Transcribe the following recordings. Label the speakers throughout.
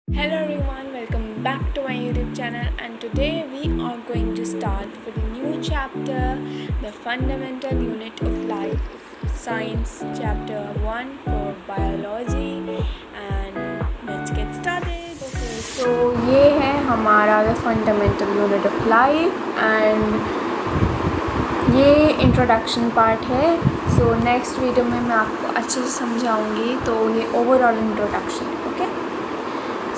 Speaker 1: Hello everyone, welcome back to my YouTube channel, and today we are going to start with a new chapter, the fundamental unit of life, science chapter 1 for biology, and let's get started. Okay, so ये है हमारा the fundamental unit of life and ये introduction part है. So next video में मैं आपको अच्छे से समझाऊंगी. तो ये ओवरऑल इंट्रोडक्शन है. ओके,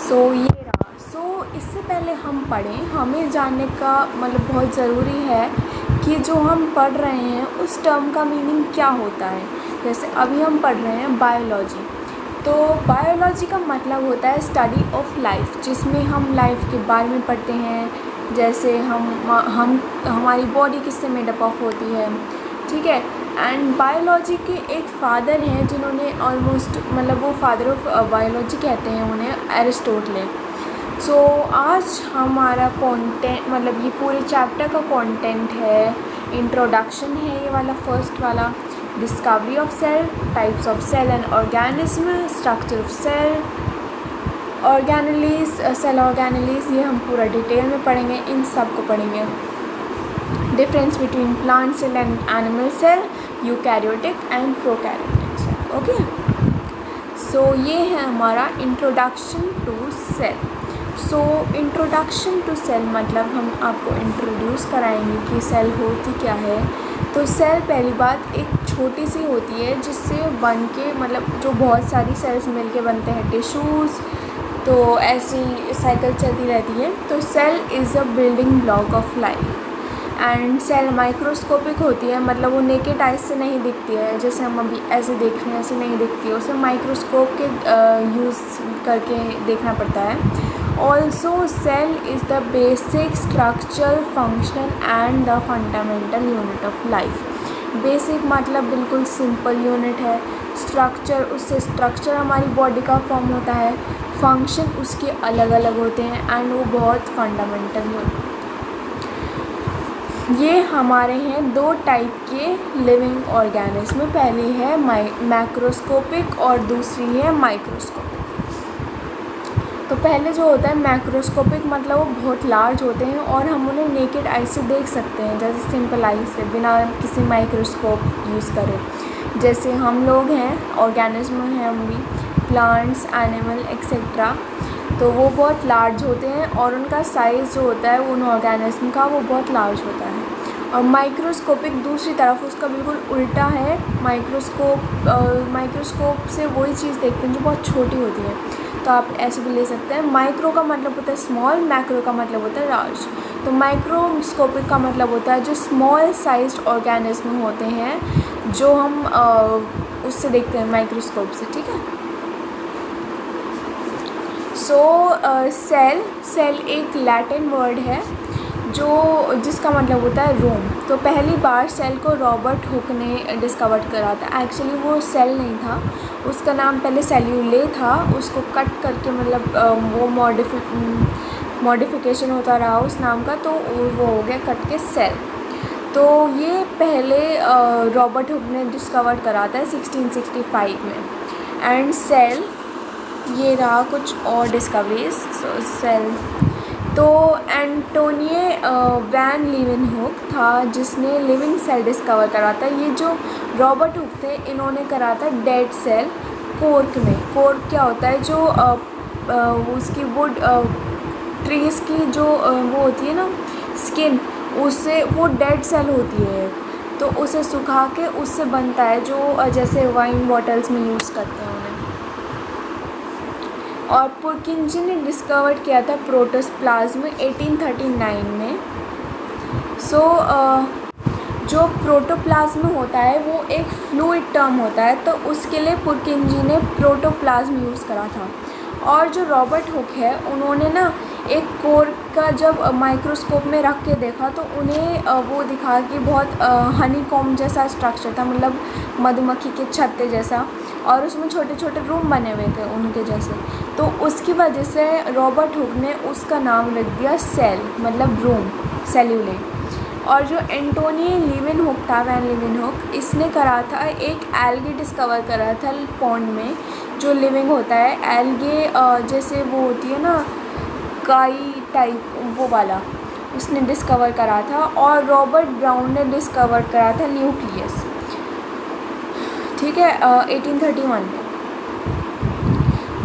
Speaker 1: सो ये रहा. सो इससे पहले हम पढ़ें, हमें जानने का मतलब बहुत ज़रूरी है कि जो हम पढ़ रहे हैं उस टर्म का मीनिंग क्या होता है. जैसे अभी हम पढ़ रहे हैं बायोलॉजी. तो बायोलॉजी का मतलब होता है स्टडी ऑफ लाइफ, जिसमें हम लाइफ के बारे में पढ़ते हैं. जैसे हम हमारी बॉडी किससे मेडअप ऑफ होती है, ठीक है. एंड बायोलॉजी के एक फ़ादर हैं जिन्होंने ऑलमोस्ट मतलब वो फादर ऑफ बायोलॉजी कहते हैं उन्हें, एरिस्टोटल. सो आज हमारा कंटेंट मतलब ये पूरे चैप्टर का कंटेंट है, इंट्रोडक्शन है ये वाला, फर्स्ट वाला, discovery of cell, types of cell and organism, structure of cell, organelles, cell organelles, ये हम पूरा डिटेल में पढ़ेंगे. इन सब को पढ़ेंगे. Difference between plant cell and animal cell, eukaryotic and prokaryotic cell. Okay, so ये है हमारा introduction to cell. So introduction to cell मतलब हम आपको इंट्रोड्यूस कराएंगे कि सेल होती क्या है. तो सेल पहली बात एक छोटी सी होती है जिससे बन के मतलब जो बहुत सारी सेल्स मिलके बनते हैं टिश्यूज़. तो ऐसी साइकिल चलती रहती है. तो cell is a building block of life. And cell microscopic होती है, मतलब वो नेकेड आइज से नहीं दिखती है, जैसे हम अभी ऐसे देख रहे हैं ऐसे नहीं दिखती है, उसे माइक्रोस्कोप के यूज़ करके देखना पड़ता है. Also cell is the basic structural functional and the fundamental unit of life. Basic मतलब बिल्कुल सिंपल यूनिट है. स्ट्रक्चर, उससे स्ट्रक्चर हमारी बॉडी का फॉर्म होता है, फंक्शन उसके अलग अलग होते हैं एंड वो बहुत फंडामेंटल यूनिट. ये हमारे हैं दो टाइप के लिविंग ऑर्गेनिज्म. पहली है मैक्रोस्कोपिक और दूसरी है माइक्रोस्कोपिक. तो पहले जो होता है मैक्रोस्कोपिक मतलब वो बहुत लार्ज होते हैं और हम उन्हें नेकेड आई से देख सकते हैं, जैसे सिंपल आई से, बिना किसी माइक्रोस्कोप यूज़ करे. जैसे हम लोग हैं, ऑर्गेनिज्म हैं हम भी, प्लांट्स, एनिमल एक्सेट्रा. तो वो बहुत लार्ज होते हैं और उनका साइज़ जो होता है उन ऑर्गेनिज्म का वो बहुत लार्ज होता है. और माइक्रोस्कोपिक दूसरी तरफ उसका बिल्कुल उल्टा है. माइक्रोस्कोप से वही चीज़ देखते हैं जो बहुत छोटी होती है. तो आप ऐसे भी ले सकते हैं. माइक्रो का मतलब होता है स्मॉल, मैक्रो का मतलब होता है लार्ज. तो माइक्रोस्कोपिक का मतलब होता है जो स्मॉल साइज्ड ऑर्गेनिज्म होते हैं जो हम उससे देखते हैं माइक्रोस्कोप से, ठीक है. सो सेल एक लैटिन वर्ड है जिसका मतलब होता है रूम. तो पहली बार सेल को रॉबर्ट हुक ने डिस्कवर करा था. एक्चुअली वो सेल नहीं था, उसका नाम पहले सेल्यूले था. उसको कट करके मतलब वो मॉडिफिकेशन होता रहा उस नाम का, तो वो हो गया कट के सेल. तो ये पहले रॉबर्ट हुक ने डिस्कवर करा था 1665 में. एंड सेल, ये रहा कुछ और डिस्कवरीज. सेल तो एंटोनियो वैन लीवेनहुक था जिसने लिविंग सेल डिस्कवर करा था. ये जो रॉबर्ट हुक थे इन्होंने करा था डेड सेल कोर्क में. कोर्क क्या होता है, जो उसकी वुड ट्रीज़ की जो वो होती है ना स्किन, उससे वो डेड सेल होती है. तो उसे सुखा के उससे बनता है जो जैसे वाइन बॉटल्स में यूज़ करते हैं उन्हें. और पुरकिंजी ने डिस्कवर किया था प्रोटोप्लाज्म 1839 में. सो जो प्रोटोप्लाज्म होता है वो एक फ्लूइड टर्म होता है, तो उसके लिए पुरकिंजी ने प्रोटोप्लाज्म यूज़ करा था. और जो रॉबर्ट हुक है उन्होंने ना एक कोर का जब माइक्रोस्कोप में रख के देखा तो उन्हें वो दिखा कि बहुत हनी कॉम जैसा स्ट्रक्चर था, मतलब मधुमक्खी के छत्ते जैसा, और उसमें छोटे छोटे रूम बने हुए थे उनके जैसे. तो उसकी वजह से रॉबर्ट हुक ने उसका नाम रख दिया सेल, मतलब रूम, सेल्यूले. और जो एंटोनियो लीवेनहुक था, वैन लीवेनहुक, इसने करा था एक एल्गी डिस्कवर करा था पॉन्ड में, जो लिविंग होता है एल्गे, जैसे वो होती है ना काई टाइप, वो वाला उसने डिस्कवर करा था। और रॉबर्ट ब्राउन ने डिस्कवर करा था न्यूक्लियस, ठीक है, 1831 में।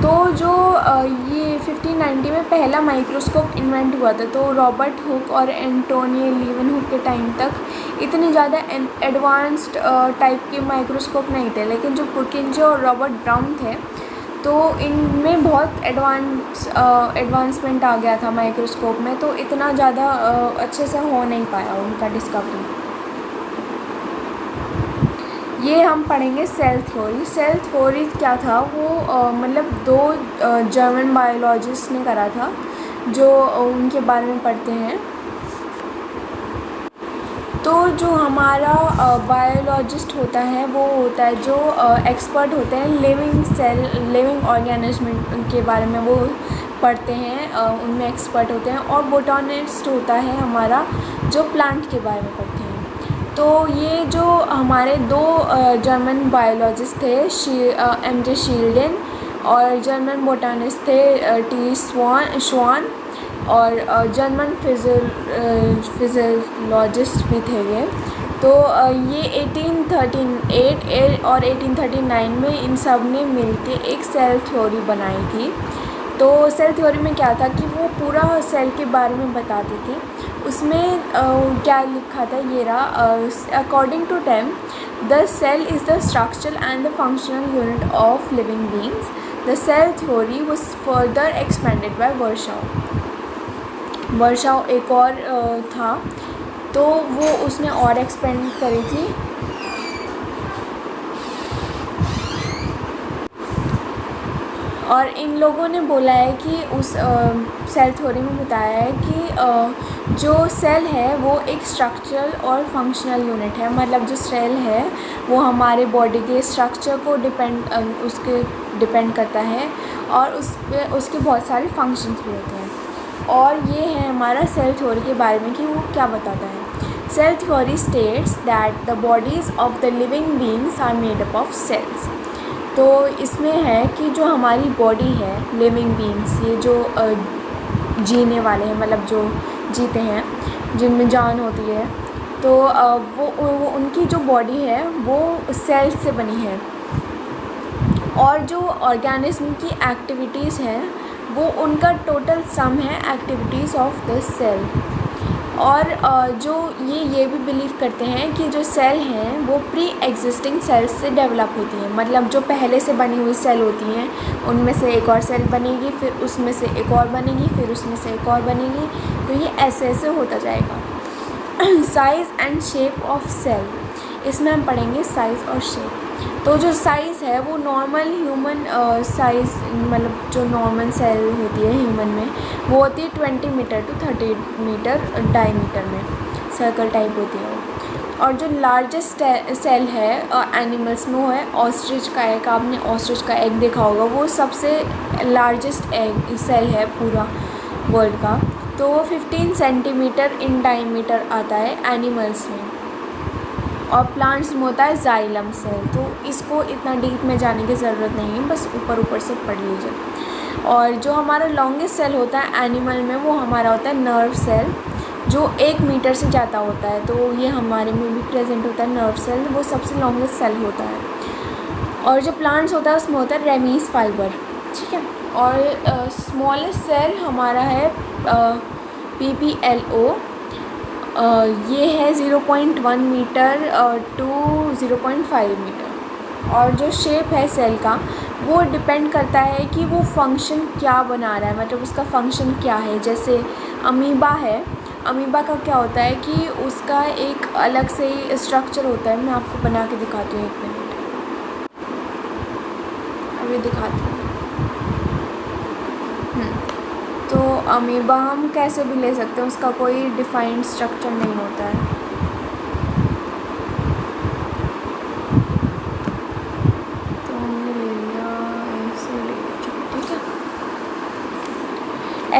Speaker 1: तो जो ये 1590 में पहला माइक्रोस्कोप इन्वेंट हुआ था। तो रॉबर्ट हुक और एंटोनी लीवनहुक के टाइम तक इतनी ज़्यादा एडवांस्ड टाइप के माइक्रोस्कोप नहीं थे, लेकिन जो पुरकिंजे और रॉबर्ट ब्राउन थे तो इनमें बहुत एडवांसमेंट आ गया था माइक्रोस्कोप में, तो इतना ज़्यादा अच्छे से हो नहीं पाया उनका डिस्कवरी। ये हम पढ़ेंगे सेल थ्योरी। सेल थ्योरी क्या था, वो मतलब दो जर्मन बायोलॉजिस्ट ने करा था, जो उनके बारे में पढ़ते हैं। तो जो हमारा बायोलॉजिस्ट होता है वो होता है जो एक्सपर्ट होते हैं लिविंग सेल, लिविंग ऑर्गेनिज्म के बारे में वो पढ़ते हैं, उनमें एक्सपर्ट होते हैं। और बोटानिस्ट होता है हमारा जो प्लांट के बारे में पढ़ते हैं। तो ये जो हमारे दो जर्मन बायोलॉजिस्ट थे, एम.जे. शील्डेन, और जर्मन बोटानिस्ट थे टी. श्वान, और जर्मन फिजियोलॉजिस्ट भी थे ये। तो ये 1838 और 1839 में इन सब ने मिलके एक सेल थ्योरी बनाई थी। तो सेल थ्योरी में क्या था कि वो पूरा सेल के बारे में बताती थी। उसमें क्या लिखा था, ये रहा, according to them the cell is the structural and the functional unit of living beings. The cell theory was further expanded by Virchow एक और था, तो वो उसने और एक्सपेंड करी थी। और इन लोगों ने बोला है कि उस सेल थ्योरी में बताया है कि जो सेल है वो एक स्ट्रक्चरल और फंक्शनल यूनिट है। मतलब जो सेल है वो हमारे बॉडी के स्ट्रक्चर को डिपेंड करता है, और उसके बहुत सारे फंक्शंस भी होते हैं। और ये है हमारा सेल थ्योरी के बारे में कि वो क्या बताता है। Cell theory states that the bodies of the living beings are made up of cells. तो इसमें है कि जो हमारी बॉडी है, लिविंग बीइंग्स, ये जो जीने वाले हैं, मतलब जो जीते हैं, जिनमें जान होती है, तो वो उनकी जो बॉडी है वो सेल से बनी है। और जो ऑर्गेनिज्म की एक्टिविटीज़ हैं वो उनका टोटल सम है एक्टिविटीज़ ऑफ द सेल। और जो ये भी बिलीव करते हैं कि जो सेल हैं वो प्री एग्जिस्टिंग सेल्स से डेवलप होती हैं। मतलब जो पहले से बनी हुई सेल होती हैं उनमें से एक और सेल बनेगी, फिर उसमें से एक और बनेगी, फिर उसमें से एक और बनेगी, तो ये ऐसे ऐसे होता जाएगा। Size and shape of cell, इसमें हम पढ़ेंगे साइज़ और शेप। तो जो साइज़ है वो नॉर्मल ह्यूमन साइज़, मतलब जो नॉर्मल सेल होती है ह्यूमन में वो होती है 20 मीटर टू 30 मीटर डायमीटर में, सर्कल टाइप होती है। और जो लार्जेस्ट सेल है एनिमल्स में वो है ऑस्ट्रिच का एग। आपने ऑस्ट्रिच का एग देखा होगा, वो सबसे लार्जेस्ट एग सेल है पूरा वर्ल्ड का। तो वो 15 सेंटीमीटर इन डायमीटर आता है एनिमल्स में। और प्लांट्स में होता है जाइलम सेल। तो इसको इतना डीप में जाने की ज़रूरत नहीं है, बस ऊपर ऊपर से पढ़ लीजिए। और जो हमारा लॉन्गेस्ट सेल होता है एनिमल में वो हमारा होता है नर्व सेल, जो 1 मीटर से ज़्यादा होता है। तो ये हमारे में भी प्रेजेंट होता है नर्व सेल, वो सबसे लॉन्गेस्ट सेल होता है। और जो प्लांट्स होता है उसमें होता है रेमीज फाइबर, ठीक है। और स्मॉलेस्ट सेल हमारा है PPLO, ये है 0.1 मीटर टू 0.5 मीटर। और जो शेप है सेल का वो डिपेंड करता है कि वो फंक्शन क्या बना रहा है, मतलब उसका फंक्शन क्या है। जैसे अमीबा है, अमीबा का क्या होता है कि उसका एक अलग से ही स्ट्रक्चर होता है। मैं आपको बना के दिखाती हूँ, 1 मिनट, अभी दिखाती हूँ। तो अमीबा हम कैसे भी ले सकते हैं, उसका कोई डिफाइंड स्ट्रक्चर नहीं होता है। तो हमने ले लिया, ऐसे ले लिया, ठीक है,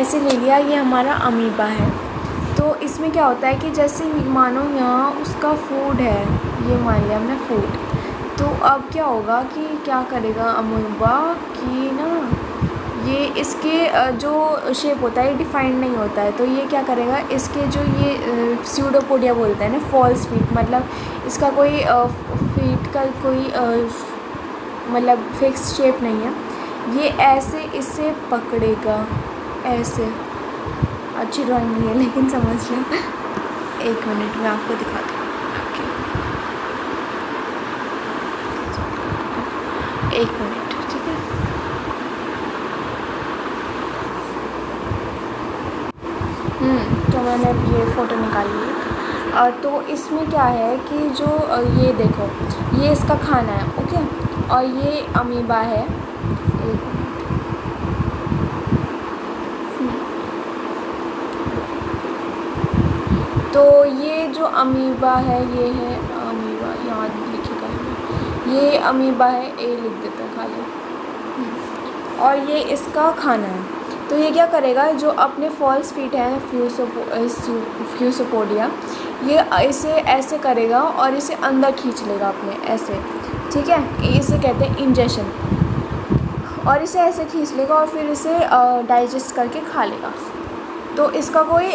Speaker 1: ऐसे ले लिया। ये हमारा अमीबा है। तो इसमें क्या होता है कि जैसे मानो यहाँ उसका फूड है, ये मान लिया हमने फूड, तो अब क्या होगा कि क्या करेगा अमीबा कि ना ये इसके जो शेप होता है डिफाइंड नहीं होता है, तो ये क्या करेगा इसके जो ये स्यूडोपोडिया बोलते हैं ना, फॉल्स फीट, मतलब इसका कोई फीट का कोई मतलब फिक्स शेप नहीं है, ये ऐसे इसे पकड़ेगा ऐसे। अच्छी ड्राइंग नहीं है लेकिन समझ लो। एक मिनट में आपको दिखाती हूँ। एक मिनट, ठीक है। तो मैंने अब ये फ़ोटो निकाली है। तो इसमें क्या है कि जो ये देखो, ये इसका खाना है, ओके, और ये अमीबा है। एक तो ये जो अमीबा है ये है अमीबा, यहाँ लिखेगा ये अमीबा है, ए लिख देता है खाली, और ये इसका खाना है। तो ये क्या करेगा, जो अपने फॉल्स फीट हैं फ्यूसोपोडिया, ये इसे ऐसे करेगा और इसे अंदर खींच लेगा अपने ऐसे, ठीक है, इसे कहते हैं इंजेक्शन, और इसे ऐसे खींच लेगा और फिर इसे डाइजेस्ट करके खा लेगा। तो इसका कोई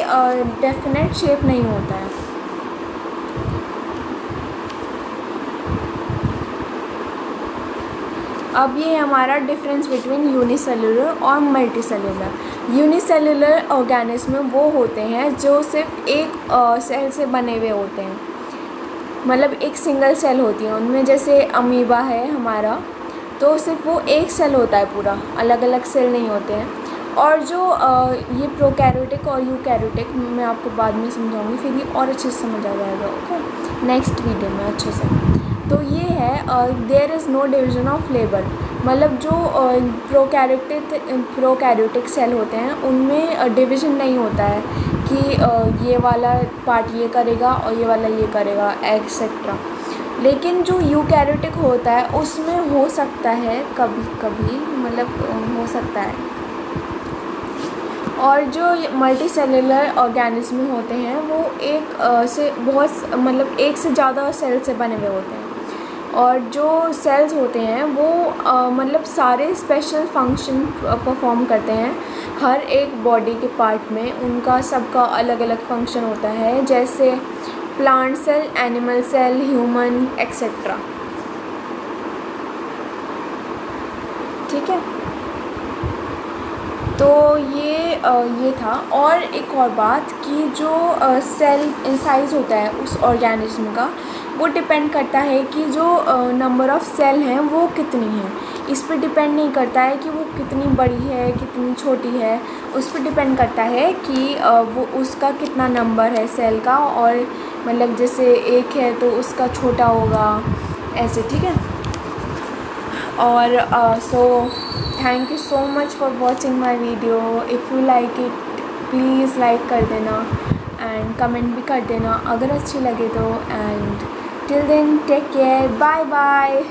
Speaker 1: डेफिनेट शेप नहीं होता है। अब ये हमारा डिफरेंस बिटवीन यूनिसेलुलर और मल्टीसेलुलर। यूनिसेलुलर ऑर्गेनिज्म वो होते हैं जो सिर्फ एक सेल से बने हुए होते हैं, मतलब एक सिंगल सेल होती है उनमें, जैसे अमीबा है हमारा, तो सिर्फ वो एक सेल होता है पूरा, अलग अलग सेल नहीं होते हैं। और जो ये प्रोकैरियोटिक और यूकैरियोटिक मैं आपको बाद में समझाऊंगी, फिर ये और अच्छे से समझ आ जाएगा, ओके, नेक्स्ट वीडियो में अच्छे से। तो ये है there is no division of labour, मतलब जो प्रोकैरियोटिक सेल होते हैं उनमें डिवीज़न नहीं होता है कि ये वाला पार्ट ये करेगा और ये वाला ये करेगा एक्सेट्रा। लेकिन जो यूकैरियोटिक होता है उसमें हो सकता है कभी कभी, मतलब हो सकता है। और जो मल्टी सेलुलर ऑर्गेनिज्म होते हैं वो एक से बहुत, मतलब एक से ज़्यादा सेल से बने हुए होते हैं, और जो सेल्स होते हैं वो मतलब सारे स्पेशल फंक्शन परफॉर्म करते हैं। हर एक बॉडी के पार्ट में उनका सबका अलग अलग फंक्शन होता है, जैसे plant cell, animal cell, human etcetera, ठीक है। तो ये था। और एक और बात कि जो सेल साइज़ होता है उस ऑर्गेनिज्म का, वो डिपेंड करता है कि जो नंबर ऑफ़ सेल हैं वो कितनी है। इस पे डिपेंड नहीं करता है कि वो कितनी बड़ी है कितनी छोटी है, उस पर डिपेंड करता है कि वो उसका कितना नंबर है सेल का, और मतलब जैसे एक है तो उसका छोटा होगा ऐसे, ठीक है। और so thank you so much for watching my video. If you like it please like कर देना एंड कमेंट भी कर देना अगर अच्छी लगे तो। And till then take care, bye bye.